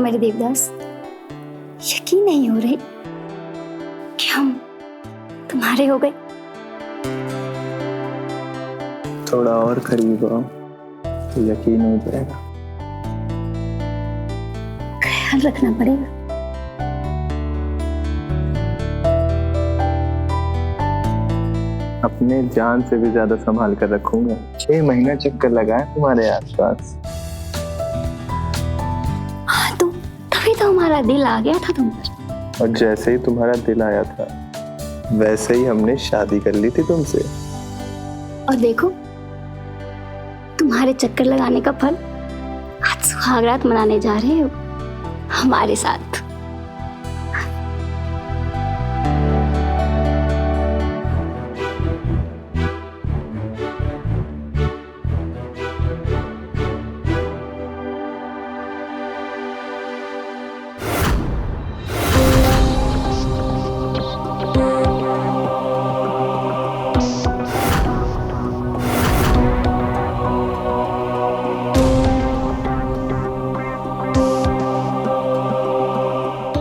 मेरे देवदास, यकीन नहीं हो रही कि हम तुम्हारे हो गए। थोड़ा और करीब आओ तो यकीन हो जाएगा। ख्याल रखना पड़ेगा। अपने जान से भी ज्यादा संभाल कर रखूंगा। 6 महीना चक्कर लगाए तुम्हारे आसपास। हाँ तो तभी तो हमारा दिल आ गया था तुम पर। और जैसे ही तुम्हारा दिल आया था वैसे ही हमने शादी कर ली थी तुमसे। और देखो तुम्हारे चक्कर लगाने का फल, आज सुहागरात मनाने जा रहे हो हमारे साथ।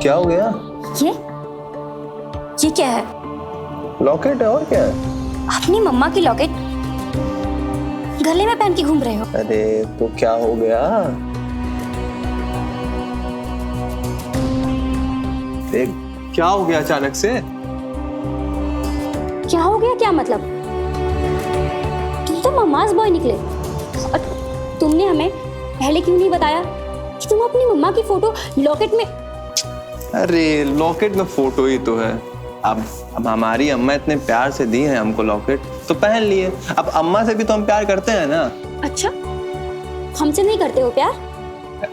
क्या हो गया? ये क्या है? लॉकेट है और क्या है? अपनी मम्मा की लॉकेट गले में पहन के घूम रहे हो। अरे तो क्या हो गया? देख क्या हो गया अचानक से? क्या हो गया? क्या मतलब? तुम तो मम्मास बॉय निकले और तुमने हमें पहले क्यों नहीं बताया कि तुम अपनी मम्मा की फोटो लॉकेट में। अरे लॉकेट में फोटो ही तो है। अब हमारी अम्मा इतने प्यार से दी है हमको लॉकेट तो पहन लिए। अब अम्मा से भी तो हम प्यार करते हैं ना। अच्छा, हमसे नहीं करते हो प्यार?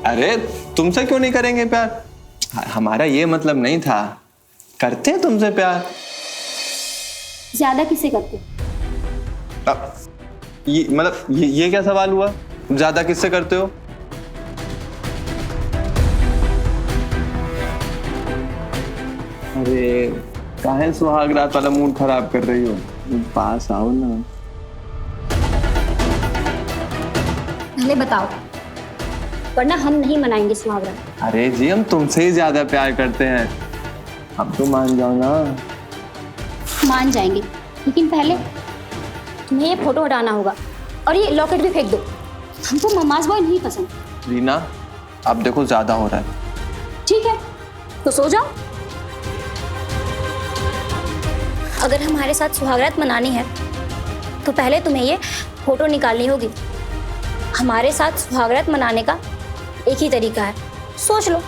अरे तुमसे क्यों नहीं करेंगे प्यार? हमारा ये मतलब नहीं था। करते हैं तुमसे प्यार। ज्यादा किससे करते? ये मतलब ये क्या सवाल हुआ? ज्यादा किससे करते हो? अरे काहे सुहागरात वाला मूड खराब कर रही हो? पास आओ ना। पहले बताओ, वरना हम नहीं मनाएंगे सुहागरात। अरे जी हम तुमसे ही ज्यादा प्यार करते हैं। अब तो मान जाओ ना। मान जाएंगे, लेकिन पहले तुम्हें ये फोटो हटाना होगा और ये लॉकेट भी फेंक दो। हमको मम्मास बॉय नहीं पसंद। रीना अब देखो ज्यादा हो रहा है। ठीक है तो सो जाओ। अगर हमारे साथ सुहागरात मनानी है तो पहले तुम्हें ये फोटो निकालनी होगी। हमारे साथ सुहागरात मनाने का एक ही तरीका है, सोच लो।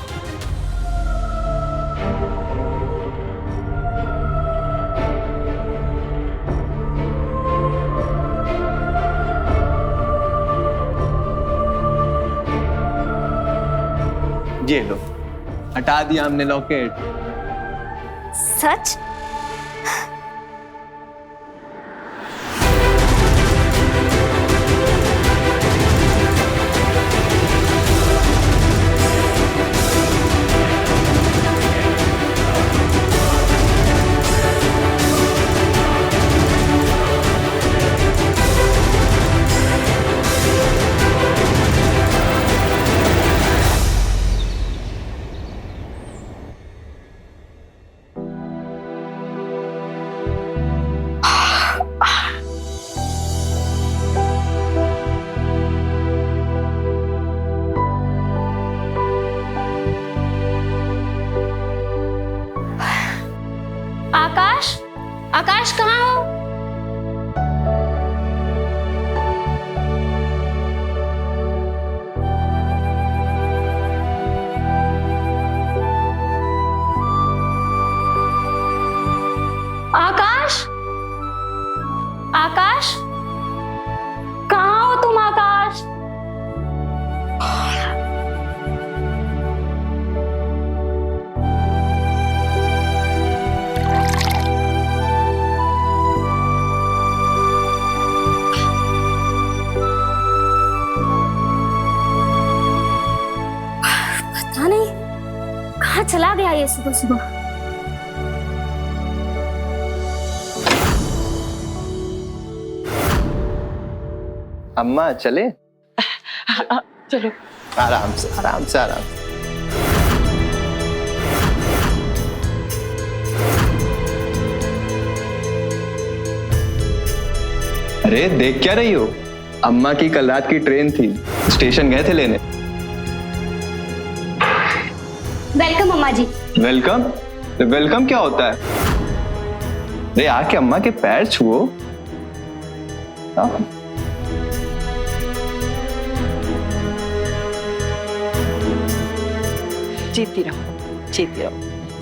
ये लो, हटा दिया हमने लॉकेट। सच? आकाश, आकाश कहाँ हो? आकाश, आकाश कहाँ हो तुम? आकाश पता नहीं कहाँ चला गया ये सुबह सुबह। अम्मा चले? चलो आराम से आराम से आराम से। अरे देख क्या रही हो? अम्मा की कल रात की ट्रेन थी, स्टेशन गए थे लेने। वेलकम अम्मा जी। वेलकम? वेलकम क्या होता है? अरे आके अम्मा के पैर छुओ। जीती रहो,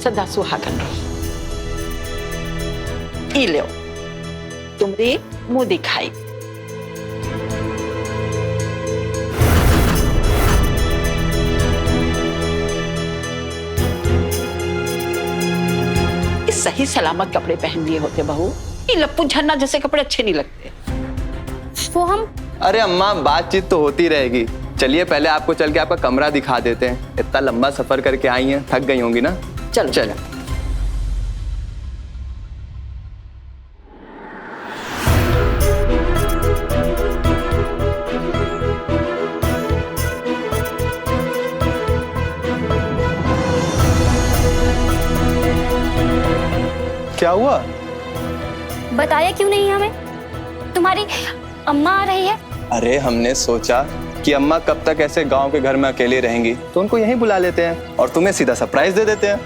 सदा सुहागन रहो। ई लो तुमरी मुंह दिखाई। सही सलामत कपड़े पहन लिए होते बहू, ये लप्पू झन्ना जैसे कपड़े अच्छे नहीं लगते। वो हम अरे अम्मा बातचीत तो होती रहेगी, चलिए पहले आपको चल के आपका कमरा दिखा देते हैं। इतना लंबा सफर करके आई हैं, थक गई होंगी ना। चलो चलो। क्या हुआ? बताया क्यों नहीं हमें? तुम्हारी अम्मा आ रही है। अरे हमने सोचा कि अम्मा कब तक ऐसे गांव के घर में अकेले रहेंगी, तो उनको यहीं बुला लेते हैं और तुम्हें सीधा सरप्राइज दे देते हैं।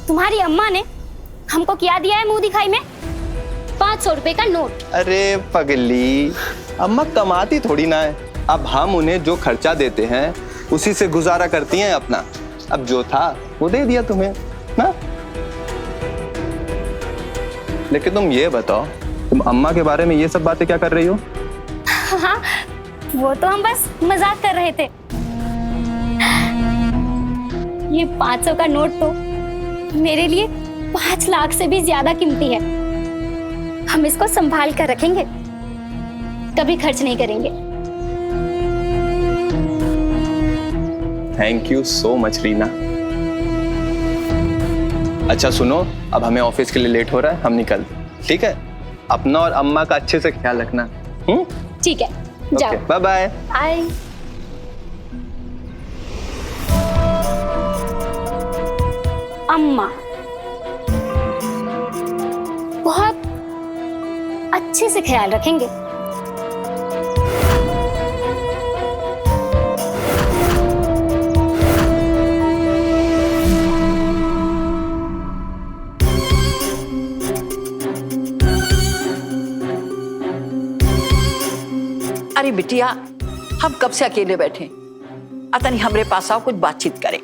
तुम्हारी अम्मा ने हमको क्या दिया है मुंह दिखाई में? 500 रुपए का नोट। अरे पगली, अम्मा कमाती थोड़ी ना है। अब हम उन्हें जो खर्चा देते हैं उसी से गुजारा करती हैं अपना। अब जो था वो दे दिया तुम्हें ना। लेकिन तुम ये बताओ, तुम अम्मा के बारे में ये सब बातें क्या कर रही हो? हाँ, वो तो हम बस मजाक कर रहे थे। ये 500 का नोट तो मेरे लिए 5 लाख से भी ज्यादा कीमती है। हम इसको संभाल कर रखेंगे, कभी खर्च नहीं करेंगे। Thank you so much Reena. अच्छा सुनो, अब हमें ऑफिस के लिए लेट हो रहा है, हम निकलते। ठीक है, अपना और अम्मा का अच्छे से ख्याल रखना। ठीक है, जाओ। Bye bye. बाय। अम्मा बहुत अच्छे से ख्याल रखेंगे। अरे बिटिया, हम कब से अकेले बैठे, अतः नहीं हमरे पास आओ, कुछ बातचीत करें।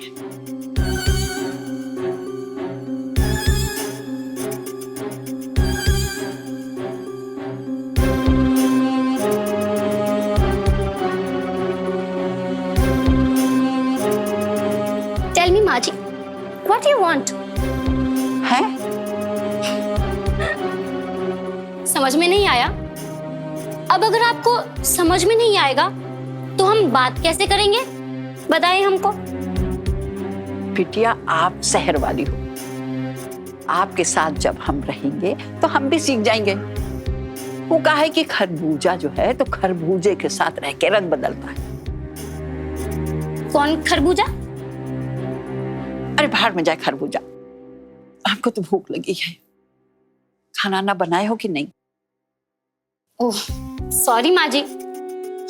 टेल मी माँ जी, व्हाट यू वांट? हैं? समझ में नहीं आया? अब अगर आपको समझ में नहीं आएगा तो हम बात कैसे करेंगे? बताइए हमको। बिटिया, आप शहर वाली हो, आपके साथ जब हम रहेंगे तो हम भी सीख जाएंगे। वो कहा है कि खरबूजा जो है तो खरबूजे के साथ रह के रंग बदलता है। कौन खरबूजा? अरे भाड़ में जाए खरबूजा। हमको तो भूख लगी है, खाना ना बनाए हो कि नहीं? ओह सॉरी माँ जी,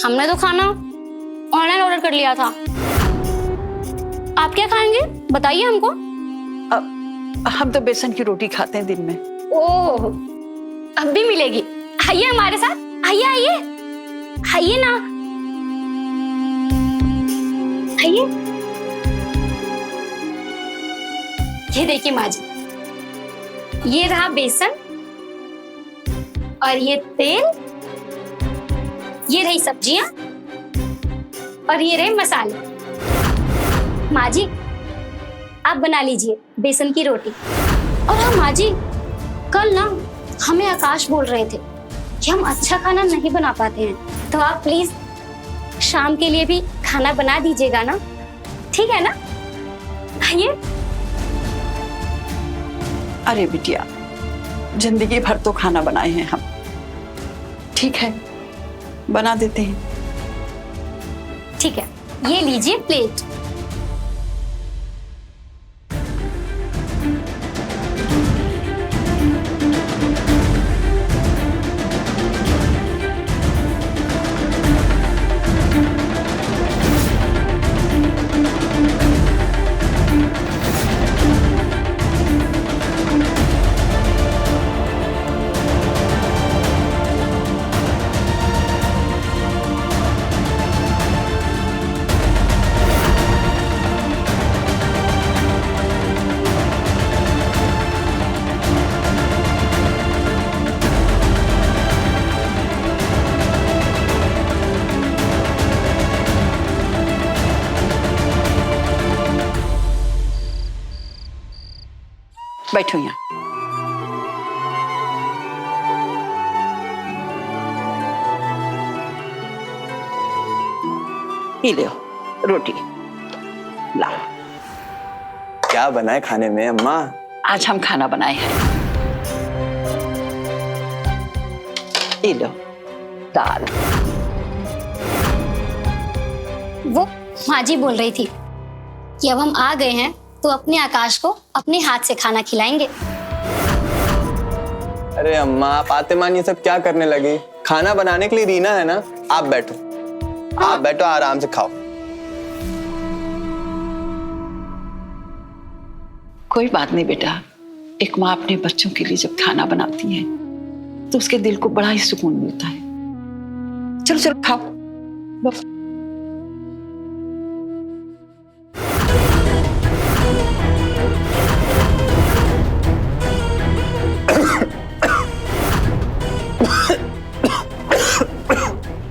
हमने तो खाना ऑनलाइन ऑर्डर कर लिया था। आप क्या खाएंगे बताइए हमको। हम तो बेसन की रोटी खाते हैं दिन में। ओह अब भी मिलेगी, आइए हमारे साथ, आइए आइए आइए ना, आइए। ये देखिए माँ जी, ये रहा बेसन और ये तेल, ये रही सब्जियां और ये रहे मसाले। माँ जी आप बना लीजिए बेसन की रोटी। और हाँ माँ जी, कल ना हमें आकाश बोल रहे थे कि हम अच्छा खाना नहीं बना पाते हैं, तो आप प्लीज शाम के लिए भी खाना बना दीजिएगा ना, ठीक है ना? आइए। अरे बिटिया, जिंदगी भर तो खाना बनाए हैं हम, ठीक है बना देते हैं। ठीक है, ये लीजिए प्लेट। बैठो यहाँ। ये ले रोटी लाओ। क्या बनाए खाने में अम्मा? आज हम खाना बनाए हैं। ये लो दाल। वो माँ जी बोल रही थी कि अब हम आ गए हैं तो अपने आकाश को अपने हाथ से खाना खिलाएंगे। अरे अम्मा, आप आते मान ये सब क्या करने लगी? खाना बनाने के लिए रीना है ना। आप बैठो, आप बैठो, आराम से खाओ। कोई बात नहीं बेटा, एक माँ अपने बच्चों के लिए जब खाना बनाती है तो उसके दिल को बड़ा ही सुकून मिलता है। चलो चलो खाओ। बस।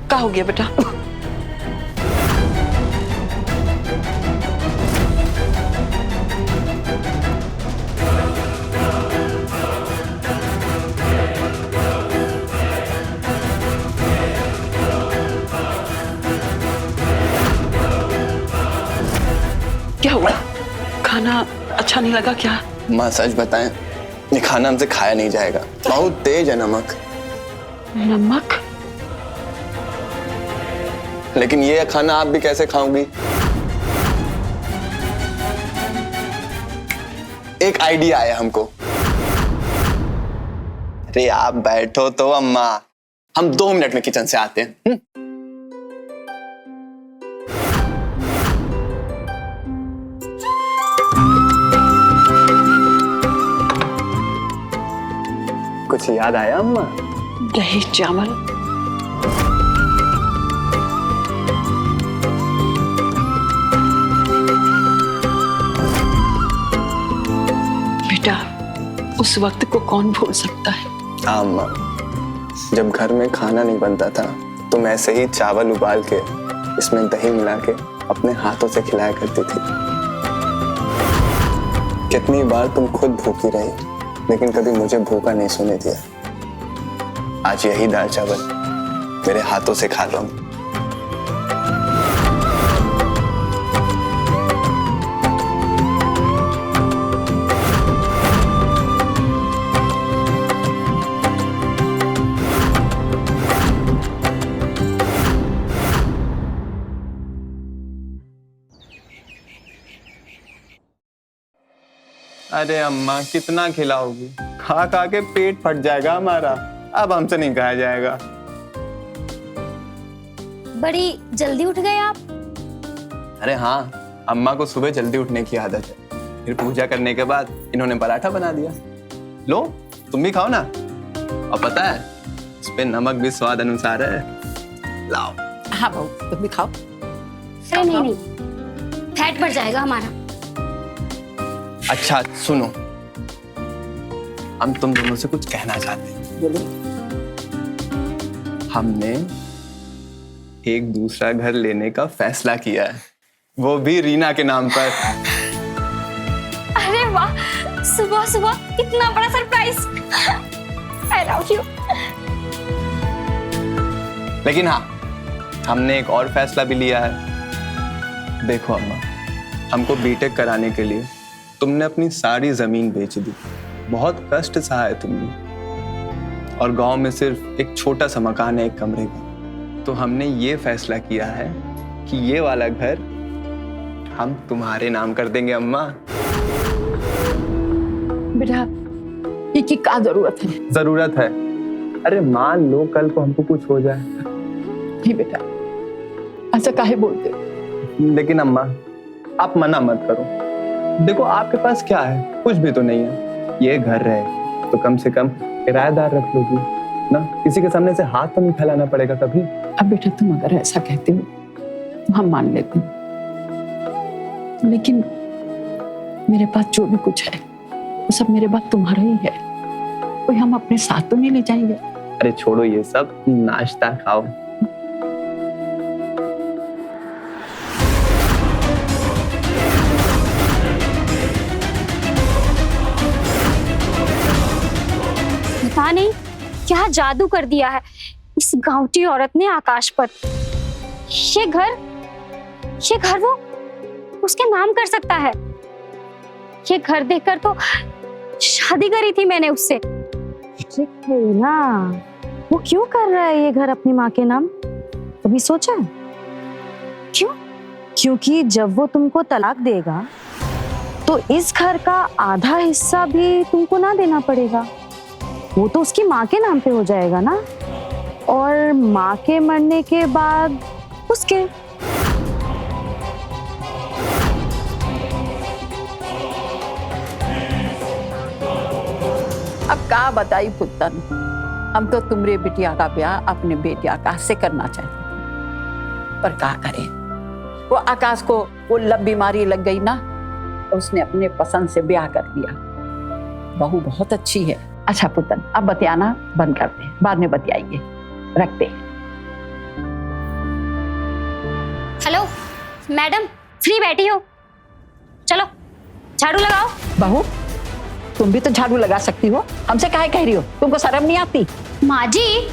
क्या हो गया बेटा? क्या हुआ? खाना अच्छा नहीं लगा क्या? माँ सच बताएं, ये खाना हमसे खाया नहीं जाएगा, बहुत तेज है नमक। नमक? लेकिन ये खाना आप भी कैसे खाओगी? एक आइडिया आया हमको। अरे आप बैठो तो अम्मा, हम 2 मिनट में किचन से आते हैं। कुछ याद आया अम्मा? दही चावल। बेटा, उस वक्त को कौन भूल सकता है? हाँ अम्मा, जब घर में खाना नहीं बनता था तुम ऐसे ही चावल उबाल के इसमें दही मिला के अपने हाथों से खिलाया करती थी। कितनी बार तुम खुद भूखी रही लेकिन कभी मुझे भूखा नहीं सोने दिया। आज यही दाल चावल मेरे हाथों से खा लो। अरे अम्मा, कितना खिलाओगी? खा खा के पेट फट जाएगा हमारा, अब हमसे नहीं खाया जाएगा। बड़ी जल्दी उठ गए आप। अरे हाँ, अम्मा को सुबह जल्दी उठने की आदत है। फिर पूजा करने के बाद इन्होंने पराठा बना दिया। लो तुम भी खाओ ना। और पता है इस पे नमक भी स्वाद अनुसार है। लाओ। हाँ बहू, तुम भी खाओ। अरे नहीं नहीं, फैट बढ़ जाएगा हमारा। अच्छा सुनो, हम तुम दोनों से कुछ कहना चाहते हैं। बोलो। हमने एक दूसरा घर लेने का फैसला किया है, वो भी रीना के नाम पर। अरे वाह, सुबह सुबह इतना बड़ा सरप्राइज। I love you। लेकिन हाँ, हमने एक और फैसला भी लिया है। देखो अम्मा, हमको बीटेक कराने के लिए तुमने अपनी सारी जमीन बेच दी, बहुत कष्ट सहा है तुमने, और गांव में सिर्फ एक छोटा सा मकान है, एक कमरे का। तो हमने ये फैसला किया है कि ये वाला घर हम तुम्हारे नाम कर देंगे अम्मा। बेटा, ये की क्या जरूरत है? जरूरत है। अरे मान लो कल को हमको कुछ हो जाए। नहीं बेटा, ऐसा काहे बोलते? लेकिन अम्मा आप मना मत करो। देखो आपके पास क्या है, कुछ भी तो नहीं है। ये घर रहे तो कम से कम किराएदार रख लोगी ना, किसी के सामने से हाथ तो नहीं फैलाना पड़ेगा कभी। अब बेटा तुम अगर ऐसा कहते हो तो हम मान लेते हैं, लेकिन मेरे पास जो भी कुछ है वो सब मेरे पास तुम्हारा ही है, कोई हम अपने साथ तो नहीं ले जाएंगे। अरे छोड़ो ये सब, नाश्ता खाओ। पता नहीं क्या जादू कर दिया है इस गांवटी औरत ने आकाश पर। ये घर वो उसके नाम कर सकता है। ये घर देखकर तो शादी करी थी मैंने उससे। ना वो क्यों कर रहा है ये घर अपनी माँ के नाम, कभी सोचा है? क्यों? क्योंकि जब वो तुमको तलाक देगा तो इस घर का आधा हिस्सा भी तुमको ना देना पड़ेगा। वो तो उसकी माँ के नाम पे हो जाएगा ना, और माँ के मरने के बाद उसके। अब का बताई पुत्तन, हम तो तुम्हारे बिटिया का ब्याह अपने बेटे आकाश से करना चाहते थे, पर क्या करें, वो आकाश को वो लब बीमारी लग गई ना, तो उसने अपने पसंद से ब्याह कर दिया। बहू बहुत अच्छी है। अच्छा पुत्तन, अब बतियाना बंद करते हैं, बाद में बतियाएंगे, रखते हैं। हेलो मैडम, फ्री बैठी हो? चलो झाड़ू लगाओ। बहू तुम भी तो झाड़ू लगा सकती हो, हमसे काहे कह रही हो? तुमको शर्म नहीं आती? माँ जी,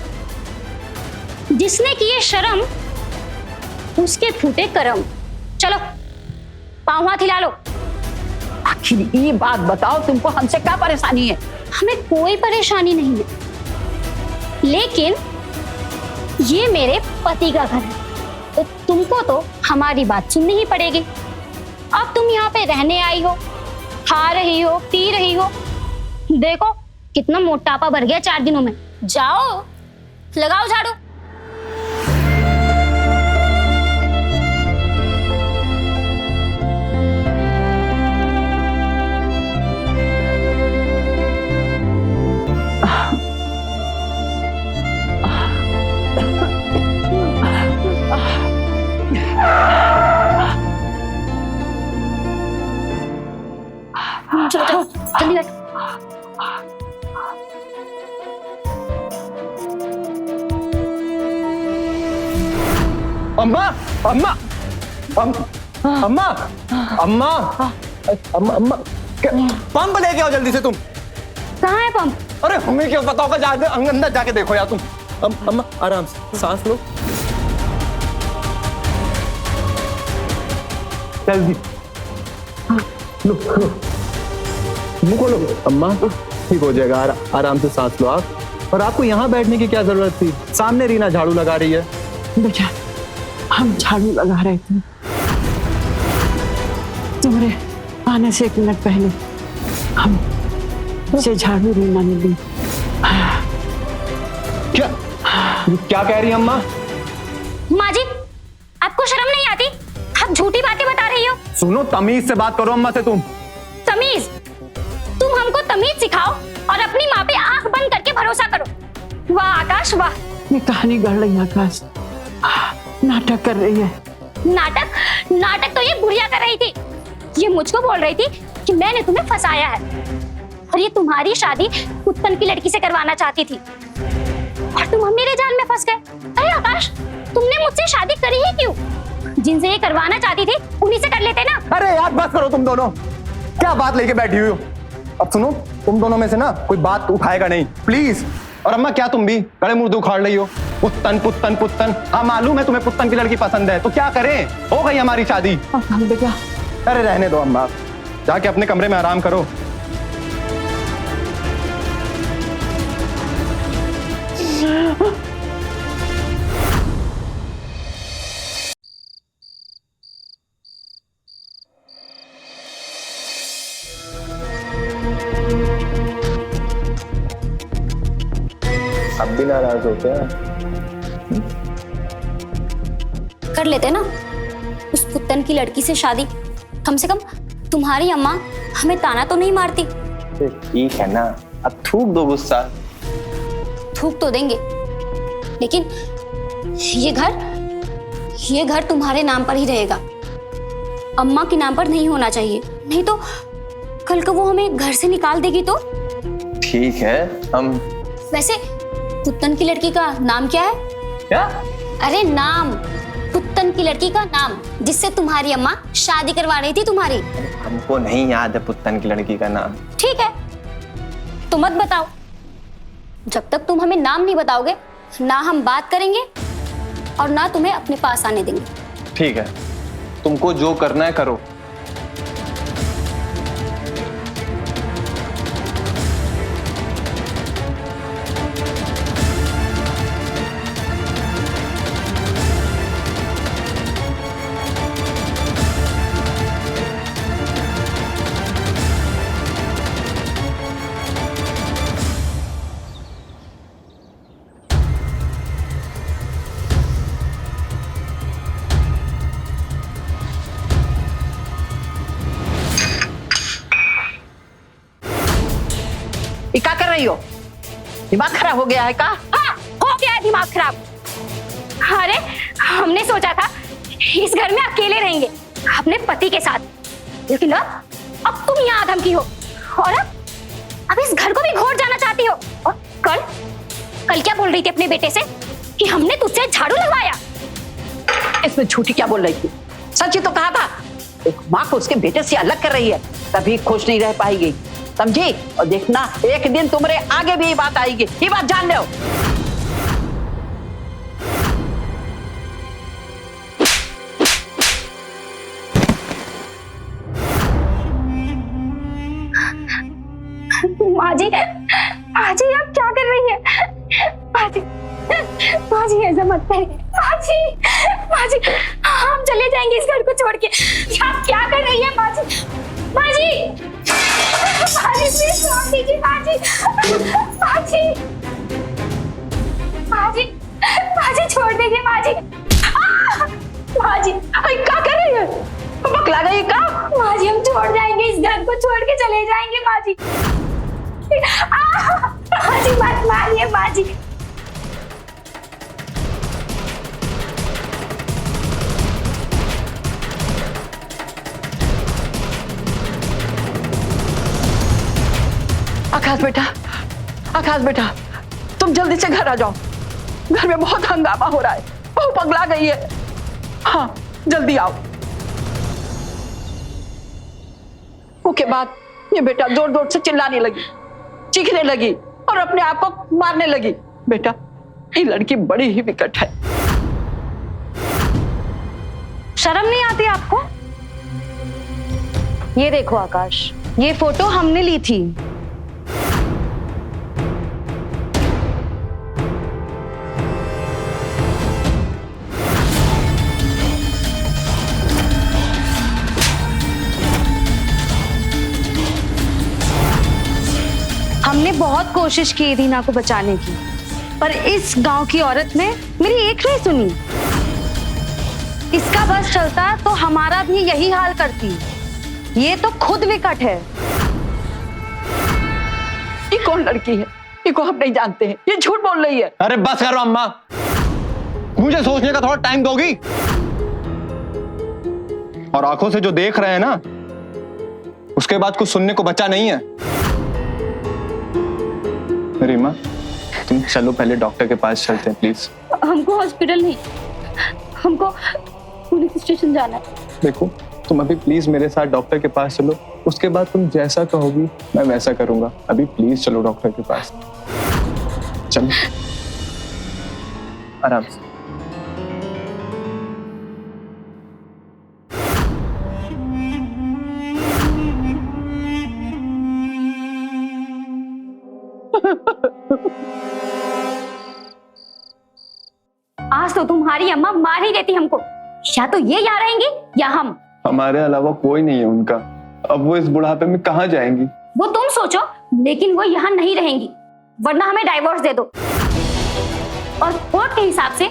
जिसने किए शर्म उसके फूटे करम। चलो पाँव हाथ हिला लो। आखिर ये बात बताओ, तुमको हमसे क्या परेशानी है? हमें कोई परेशानी नहीं है, लेकिन ये मेरे पति का घर है, तो तुमको तो हमारी बात सुननी ही पड़ेगी। अब तुम यहाँ पे रहने आई हो, खा रही हो, पी रही हो, देखो कितना मोटापा बढ़ गया 4 दिनों में। जाओ लगाओ झाड़ू। चलो चलो जल्दी बैठ। अम्मा अम्मा अम्मा अम्मा अम्मा अम्मा पंप लेके आओ जल्दी से तुम। कहाँ है पंप? अरे हमें क्या पता होगा, जाके अंदर जाके देखो यार तुम। अम्मा आराम से सांस लो, जल्दी लो लो, मुंह खोलो। अम्मा ठीक हो जाएगा, आराम से सांस लो आप। और आपको यहाँ बैठने की क्या जरूरत थी? सामने रीना झाड़ू लगा रही है। बेटा हम झाड़ू लगा रहे थे, तुम्हारे आने से 1 मिनट पहले हम से झाड़ू रीना ने दी। क्या कह रही है अम्मा? माँ जी, आपको शर्म नहीं आती? आप झूठी बातें बता रही हो। सुनो, तमीज से बात करो अम्मा से तुम। तमीज? तुम हमको तमीज सिखाओ और अपनी माँ पे आंख बंद करके भरोसा करो। वाह आकाश वाह। ये कहानी गढ़ रही आकाश, नाटक कर रही है। नाटक तो ये बुढ़िया कर रही थी। ये मुझको बोल रही थी कि मैंने तुम्हें फंसाया है और ये तुम्हारी शादी उत्पन्न की लड़की से करवाना चाहती थी, और तुम मेरे जाल में फंस गए। अरे आकाश, तुमने मुझसे शादी करी ही क्यों? जिनसे ये करवाना चाहती थी उन्हीं से कर लेते ना। अरे यार बस करो तुम दोनों, क्या बात लेके बैठी हुई हो? अब सुनो, तुम दोनों में से ना कोई बात उठाएगा नहीं, प्लीज। और अम्मा क्या तुम भी गले मुर्दे उखाड़ रही हो? पुत्तन पुत्तन पुत्तन, हाँ मालूम है तुम्हें पुत्तन की लड़की पसंद है, तो क्या करें, हो गई हमारी शादी। बेटा अरे रहने दो अम्मा, जाके अपने कमरे में आराम करो। अब भी नाराज हो क्या? कर लेते ना उस पुत्तन की लड़की से शादी, कम से कम तुम्हारी अम्मा हमें ताना तो नहीं मारती। ठीक है ना, अब थूक दो गुस्सा। थूक तो देंगे, लेकिन ये घर तुम्हारे नाम पर ही रहेगा, अम्मा के नाम पर नहीं होना चाहिए, नहीं तो कल को वो हमें घर से निकाल देगी तो। ठीक है, हम वैसे पुत्तन की लड़की का नाम क्या है? क्या? अरे नाम, पुत्तन की लड़की का नाम जिससे तुम्हारी अम्मा शादी करवा रही थी तुम्हारी। हमको नहीं याद है पुत्तन की लड़की का नाम। ठीक है तो मत बताओ, जब तक तुम हमें नाम नहीं बताओगे, ना हम बात करेंगे और ना तुम्हें अपने पास आने देंगे। ठीक है, तुमको जो करना है करो। ये क्या कर रही हो? दिमाग खराब हो गया है का? हाँ, हो गया है दिमाग खराब। अरे हमने सोचा था इस घर में अकेले रहेंगे अपने पति के साथ, लेकिन अब तुम यहाँ धमकी हो और अब इस घर को भी घोट जाना चाहती हो। और कल क्या बोल रही थी अपने बेटे से कि हमने तुझसे झाड़ू लगवाया? इसमें झूठी क्या बोल रही थी? सच ही तो कहा था। एक माँ को उसके बेटे से अलग कर रही है, कभी खुश नहीं रह पाएगी, समझी? और देखना एक दिन तुम्हारे आगे भी ये बात आएगी, ये बात जान लो। माँ जी आप क्या कर रही है? माँ जी ऐसा मत करिए। माँ जी हम चले जाएंगे इस घर को छोड़ के। आप क्या कर रही है माँ जी? माँ जी प्लीज छोड़ दीजिए माँ जी। माँ जी छोड़ दीजिए माँ जी। माँ जी क्या कर रही है? बकला गई का? माँ जी हम छोड़ जाएंगे इस घर को, छोड़ के चले जाएंगे माँ जी। माँ जी मत मारिए माँ जी। आकाश बेटा, तुम जल्दी से घर आ जाओ। घर में बहुत हंगामा हो रहा है, बहू पगला गई है। हाँ जल्दी आओ। उसके बाद ये बेटा जोर जोर से चिल्लाने लगी, चीखने लगी और अपने आप को मारने लगी। बेटा ये लड़की बड़ी ही विकट है। शर्म नहीं आती आपको? ये देखो आकाश, ये फोटो हमने ली थी। हमने बहुत कोशिश की रीना को बचाने की, पर इस गांव की औरत ने मेरी एक नहीं सुनी। इसका बस चलता तो हमारा भी यही हाल करती। ये तो खुद विकट है। ये कौन लड़की है? इसको हम नहीं जानते हैं, ये झूठ बोल रही है। अरे बस करो अम्मा, मुझे सोचने का थोड़ा टाइम दोगी? और आंखों से जो देख रहे हैं ना, उसके बाद कुछ सुनने को बचा नहीं है। रीमा तुम चलो, पहले डॉक्टर के पास चलते हैं प्लीज। हमको हॉस्पिटल नहीं, हमको पुलिस स्टेशन जाना है। देखो तुम अभी प्लीज मेरे साथ डॉक्टर के पास चलो, उसके बाद तुम जैसा कहोगी मैं वैसा करूंगा। अभी प्लीज चलो डॉक्टर के पास, चलो आराम से। आज तो तुम्हारी अम्मा मार ही देती हमको। या तो ये यहाँ रहेंगी या हम। हमारे अलावा कोई नहीं है उनका। अब वो इस बुढ़ापे में कहाँ जाएंगी? वो तुम सोचो, लेकिन वो यहाँ नहीं रहेंगी, वरना हमें डाइवोर्स दे दो और कोर्ट के हिसाब से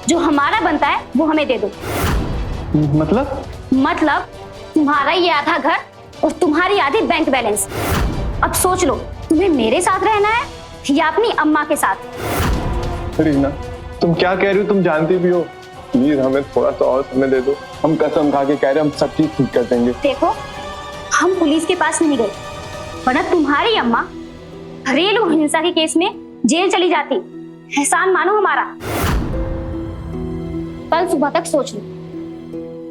जो हमारा बनता है वो हमें दे दो। मतलब तुम्हारा ये आधा घर और तुम्हारी आधी बैंक बैलेंस। अब सोच लो, तुम्हें मेरे साथ रहना है या अपनी अम्मा के साथ? रीना तुम क्या कह रही हो? तुम जानती भी हो। प्लीज हमें थोड़ा सा और समय दे दो, हम कसम खा के कह रहे हैं हम सब चीज ठीक कर देंगे। देखो हम पुलिस के पास नहीं गए, वरना तुम्हारी अम्मा घरेलू हिंसा के केस में जेल चली जाती। एहसान मानो हमारा। कल सुबह तक सोच लो,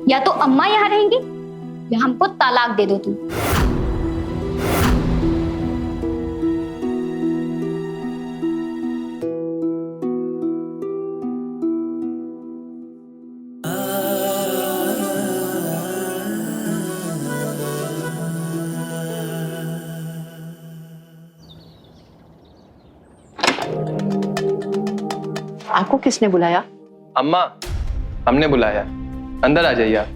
या तो अम्मा यहाँ रहेंगी या हमको तलाक दे दो तुम। आपको किसने बुलाया? अम्मा, हमने बुलाया। अंदर आ जाइए आप।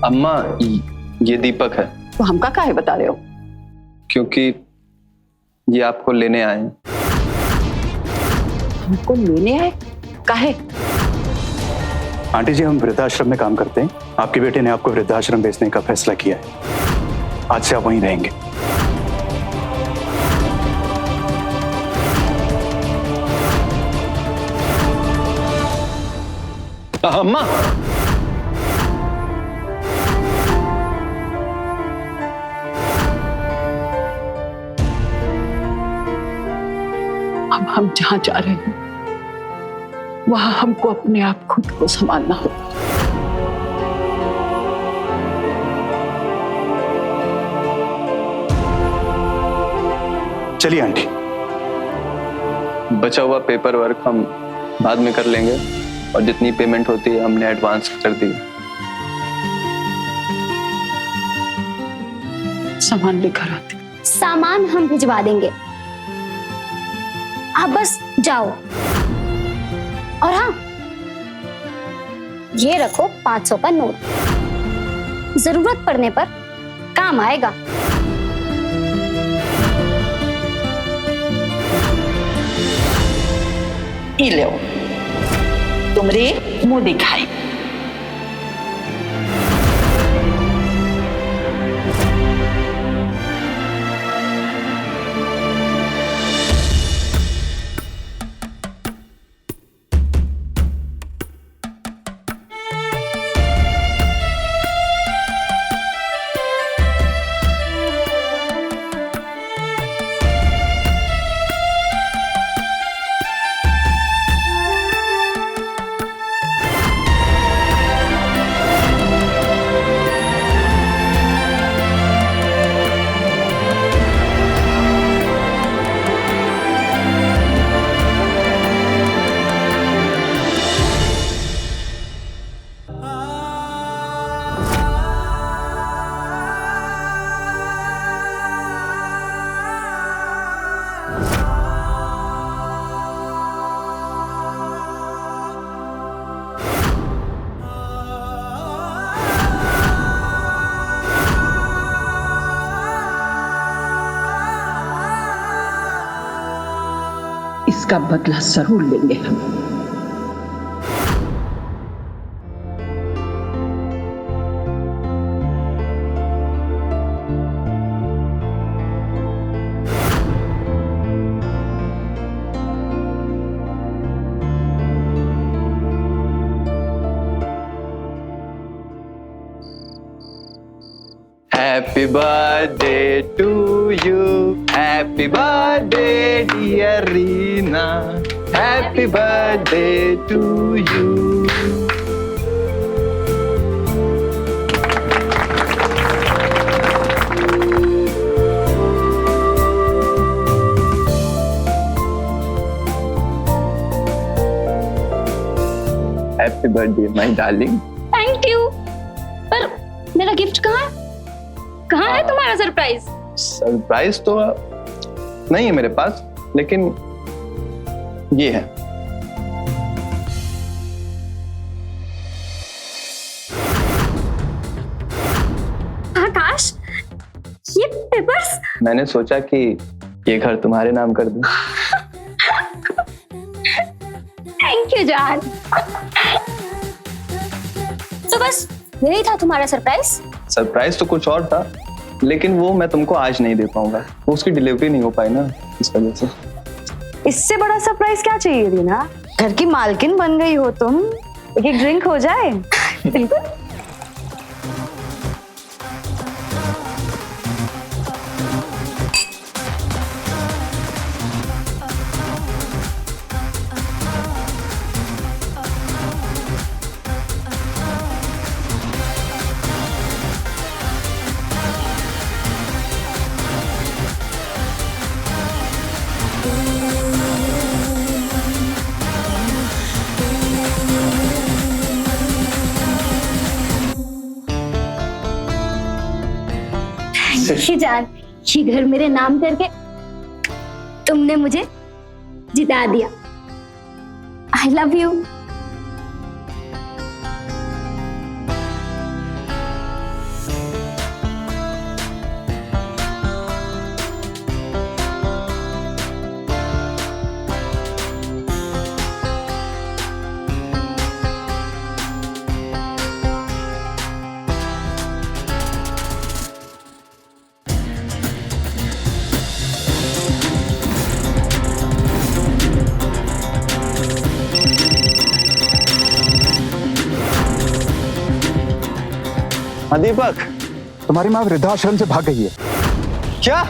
अम्मा, ये दीपक है। तो हमका काहे बता रहे हो? क्योंकि ये आपको लेने आए हैं। हमको लेने आए? काहे? आंटी जी, हम वृद्धाश्रम में काम करते हैं। आपके बेटे ने आपको वृद्धाश्रम भेजने का फैसला किया है। आज से आप वहीं रहेंगे। अम्मा, अब हम जहां जा रहे हैं वहां हमको अपने आप खुद को संभालना होगा। चलिए आंटी। बचा हुआ पेपर वर्क हम बाद में कर लेंगे और जितनी पेमेंट होती है हमने एडवांस कर दी। सामान लेकर आते। सामान हम भिजवा देंगे, आप बस जाओ। और हाँ, ये रखो 500 का नोट, जरूरत पड़ने पर काम आएगा। ये लो, तुमरे मुंह दिखाई। इसका बदला जरूर लेंगे हम। Happy birthday to you. Happy birthday, dear Reena. Happy birthday to you. Happy birthday, my darling. Thank you. पर मेरा गिफ्ट कहाँ है? कहाँ है तुम्हारा सरप्राइज? सरप्राइज तो नहीं है मेरे पास, लेकिन ये है। आकाश, ये पेपर्स? मैंने सोचा कि ये घर तुम्हारे नाम कर दूं। थैंक यू जान। तो बस यही था तुम्हारा सरप्राइज? सरप्राइज तो कुछ और था, लेकिन वो मैं तुमको आज नहीं दे पाऊंगा। वो उसकी डिलीवरी नहीं हो पाई ना, इस वजह से। इससे बड़ा सरप्राइज क्या चाहिए रीना? घर की मालकिन बन गई हो तुम। एक ड्रिंक हो जाए? बिल्कुल। खुशी जान, ये घर मेरे नाम करके तुमने मुझे जिता दिया। I love you. हाँ दीपक, तुम्हारी माँ वृद्धाश्रम से भाग गई है। क्या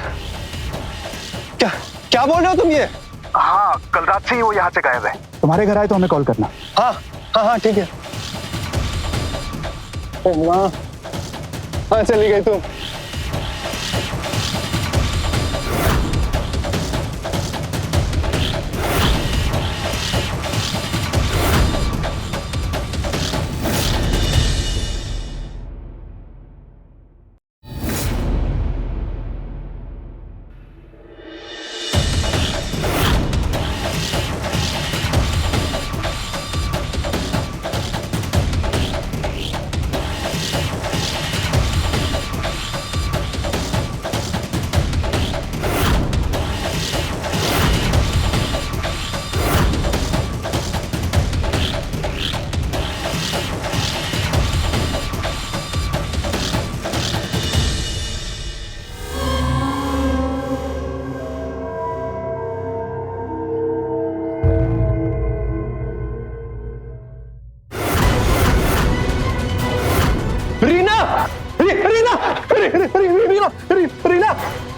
क्या क्या बोल रहे हो तुम ये? हाँ, कल रात से ही वो यहाँ से गायब है। तुम्हारे घर आए तो हमें कॉल करना। हाँ हाँ हाँ ठीक है। ओ माँ, हाँ चली गई तुम। रीना, रीना, रीना, रीना,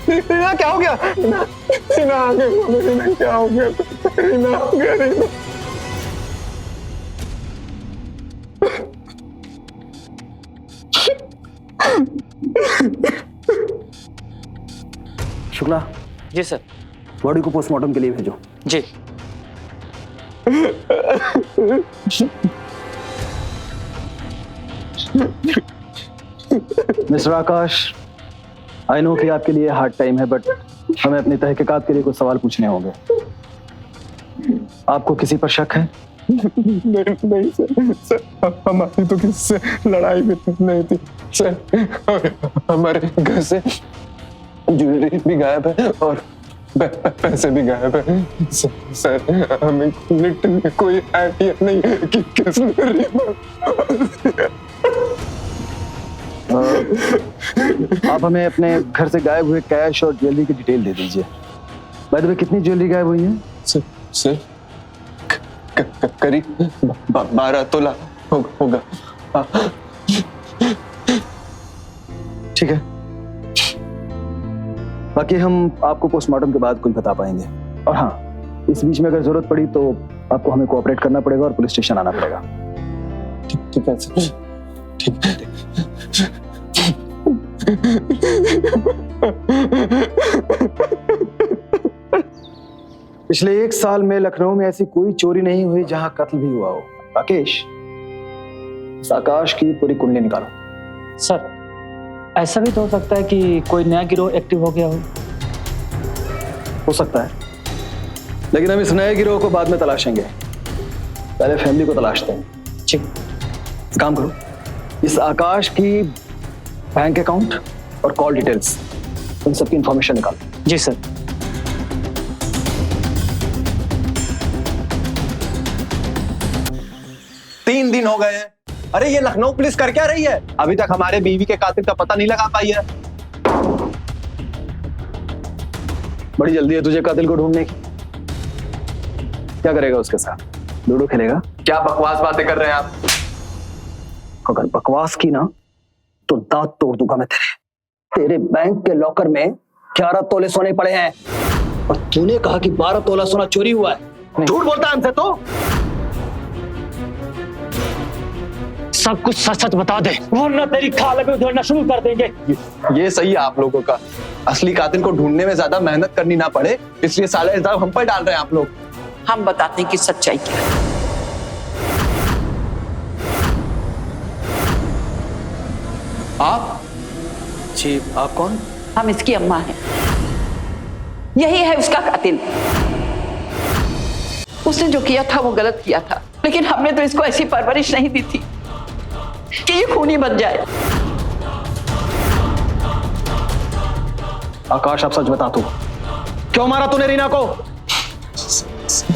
रीना क्या हो गया? रीना आ गया, रीना क्या हो गया? रीना आ गया, रीना। शुक्ला जी सर। बॉडी को पोस्टमार्टम के लिए भेजो। जी। मिस्टर आकाश, आई नो कि आपके लिए हार्ड टाइम है, बट हमें अपनी तहकीकात के लिए कुछ सवाल पूछने होंगे। आपको किसी पर शक है? नहीं सर, सर हमारी तो किससे लड़ाई भी नहीं थी सर। हमारे घर से ज्वेलरी भी गायब है और पैसे भी गायब है सर। हमें लिटरली कोई आइडिया नहीं है कि किसने आप हमें अपने घर से गायब हुए कैश और ज्वेलरी की डिटेल दे दीजिए। बाय द वे, कितनी ज्वेलरी गायब हुई है? सर करीब 12 तोला होगा। ठीक है, बाकी हम आपको पोस्टमार्टम के बाद कुछ बता पाएंगे। और हाँ, इस बीच में अगर जरूरत पड़ी तो आपको हमें कोऑपरेट करना पड़ेगा और पुलिस स्टेशन आना पड़ेगा। ठीक है सर, ठीक है। पिछले 1 साल में लखनऊ में ऐसी कोई चोरी नहीं हुई जहां कत्ल भी हुआ हो। राकेश, इस आकाश की पूरी कुंडली निकालो। सर, ऐसा भी तो हो सकता है कि कोई नया गिरोह एक्टिव हो गया हो सकता है, लेकिन हम इस नए गिरोह को बाद में तलाशेंगे। पहले फैमिली को तलाशते हैं। ठीक। काम करो, इस आकाश की बैंक अकाउंट और कॉल डिटेल्स, उन सबकी इंफॉर्मेशन निकालो। जी सर। तीन दिन हो गए हैं। अरे ये लखनऊ पुलिस कर क्या रही है? अभी तक हमारे बीवी के कातिल का पता नहीं लगा पाई है। बड़ी जल्दी है तुझे कातिल को ढूंढने की। क्या करेगा उसके साथ? लूडो खेलेगा? क्या बकवास बातें कर रहे हैं आप? अगर बकवास की ना तो दांत तोड़ दूंगा मैं तेरे बैंक के लॉकर में 11 तोले सोने पड़े हैं और तूने कहा कि 12 तोला सोना चोरी हुआ है। झूठ बोलता है हमसे तो। सब कुछ सच सच बता दे, वरना तेरी खाल में उधड़ना शुरू कर देंगे। ये सही है आप लोगों का। असली कातिल को ढूंढने में ज्यादा मेहनत करनी ना पड़े, इसलिए सारा इल्जाम हम पर डाल रहे हैं आप लोग। हम बताते हैं कि सच्चाई क्या है। आप? जी, आप कौन? हम इसकी अम्मा हैं। यही है उसका कातिल। उसने जो किया था वो गलत किया था, लेकिन हमने तो इसको ऐसी परवरिश नहीं दी थी कि ये खूनी बन जाए। आकाश, अब सच बता तू, क्यों मारा तूने रीना को?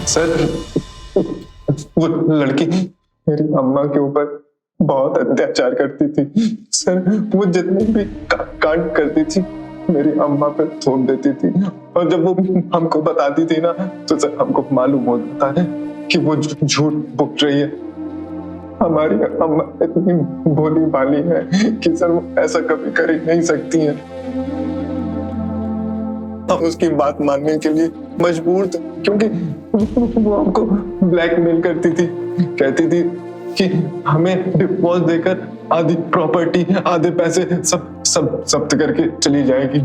सर, वो लड़की मेरी अम्मा के ऊपर बहुत अत्याचार करती थी सर। वो जितने भी कांड करती थी मेरी अम्मा पे थोप देती थी, और जब वो हमको बताती थी ना तो सर हमको मालूम होता है कि वो झूठ बोल रही है। हमारी अम्मा इतनी भोली भाली है कि सर वो ऐसा कभी कर ही नहीं सकती हैं। हम उसकी बात मानने के लिए मजबूर थे, क्योंकि वो हमको ब्लैकमेल करती थी, कहती थी कि हमें डिवोर्स देकर आधी प्रॉपर्टी, आधे पैसे सब जब्त करके चली जाएगी।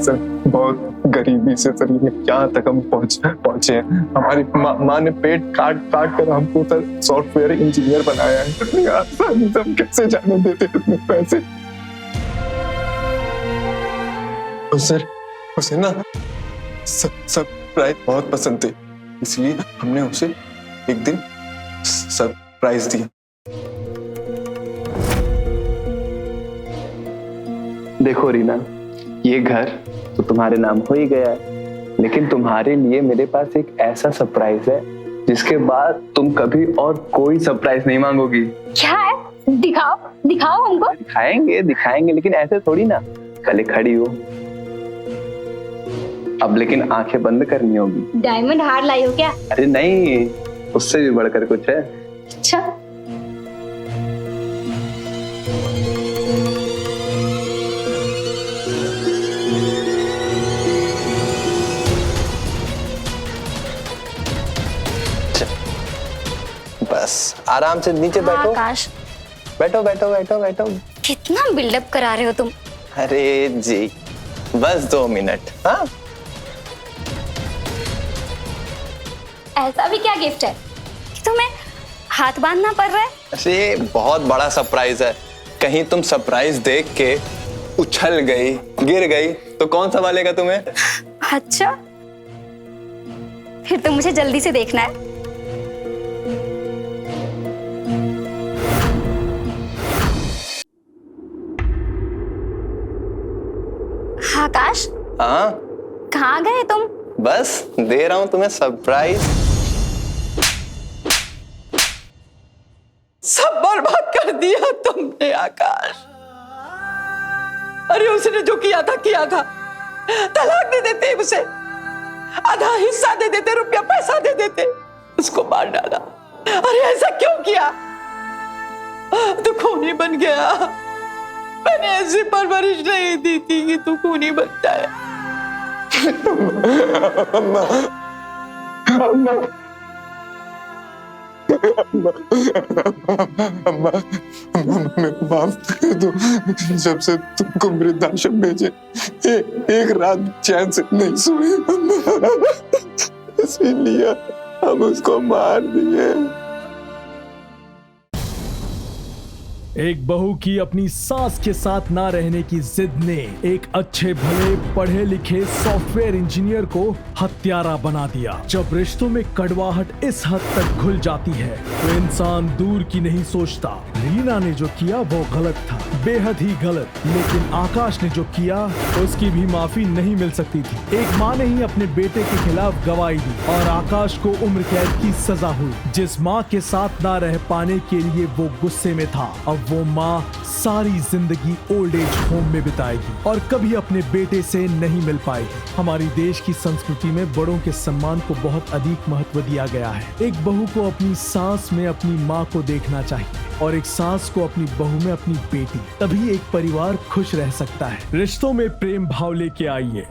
सर बहुत गरीबी से सर यहाँ तक हम पहुंचे हैं। हमारी माँ ने पेट काट कर हमको सर सॉफ्टवेयर इंजीनियर बनाया है। इतनी आसानी से हम कैसे जाने देते इतने पैसे? सर उसे ना सरप्राइज बहुत पसंद थे, इसलिए हमने उसे एक दिन सरप्राइज दिया। देखो रीना, ये घर तो तुम्हारे नाम हो ही गया है, लेकिन तुम्हारे लिए मेरे पास एक ऐसा सरप्राइज है जिसके बाद तुम कभी और कोई सरप्राइज नहीं मांगोगी। क्या है? दिखाओ हमको। दिखाएंगे, लेकिन ऐसे थोड़ी ना। कल खड़ी हो अब, लेकिन आंखें बंद करनी होगी। डायमंड हार लाई हो क्या? अरे नहीं, उससे भी बढ़कर कुछ है। अच्छा, बस आराम से नीचे बैठो। आकाश, बैठो। कितना बिल्डअप करा रहे हो तुम। अरे जी, बस 2 मिनट। हाँ, ऐसा भी क्या गिफ्ट है कि तुम्हें हाथ बांधना पड़ रहा है? अरे बहुत बड़ा सरप्राइज है। कहीं तुम सरप्राइज देख के उछल गई, गिर गई तो कौन संभालेगा तुम्हें? अच्छा, फिर तो मुझे जल्दी से देखना है। आकाश, हाँ, कहाँ गए तुम? बस दे रहा हूं तुम्हें सरप्राइज। सब बर्बाद कर दिया तुमने आकाश। अरे उसने जो किया था। तलाक दे देते उसे, आधा हिस्सा दे देते, रुपया पैसा दे देते, उसको मार डाला। अरे ऐसा क्यों किया? तू खूनी बन गया। मैंने ऐसी परवरिश नहीं दी थी कि तू खूनी बन जाए। अम्मा, माफ कर दो। जब से तुमको वृद्धाश्रम भेजे एक रात चैन से नहीं सोए, इसीलिए हम उसको मार दिए। एक बहू की अपनी सास के साथ ना रहने की जिद ने एक अच्छे भले पढ़े लिखे सॉफ्टवेयर इंजीनियर को हत्यारा बना दिया। जब रिश्तों में कड़वाहट इस हद तक घुल जाती है तो इंसान दूर की नहीं सोचता। रीना ने जो किया वो गलत था, बेहद ही गलत, लेकिन आकाश ने जो किया उसकी भी माफी नहीं मिल सकती थी। एक माँ ने ही अपने बेटे के खिलाफ गवाही दी और आकाश को उम्र कैद की सजा हुई। जिस माँ के साथ ना रह पाने के लिए वो गुस्से में था, अब वो माँ सारी जिंदगी ओल्ड एज होम में बिताएगी और कभी अपने बेटे से नहीं मिल पाएगी। हमारी देश की संस्कृति में बड़ों के सम्मान को बहुत अधिक महत्व दिया गया है। एक बहू को अपनी सास में अपनी माँ को देखना चाहिए और एक सास को अपनी बहू में अपनी बेटी, तभी एक परिवार खुश रह सकता है। रिश्तों में प्रेम भाव लेके आइए।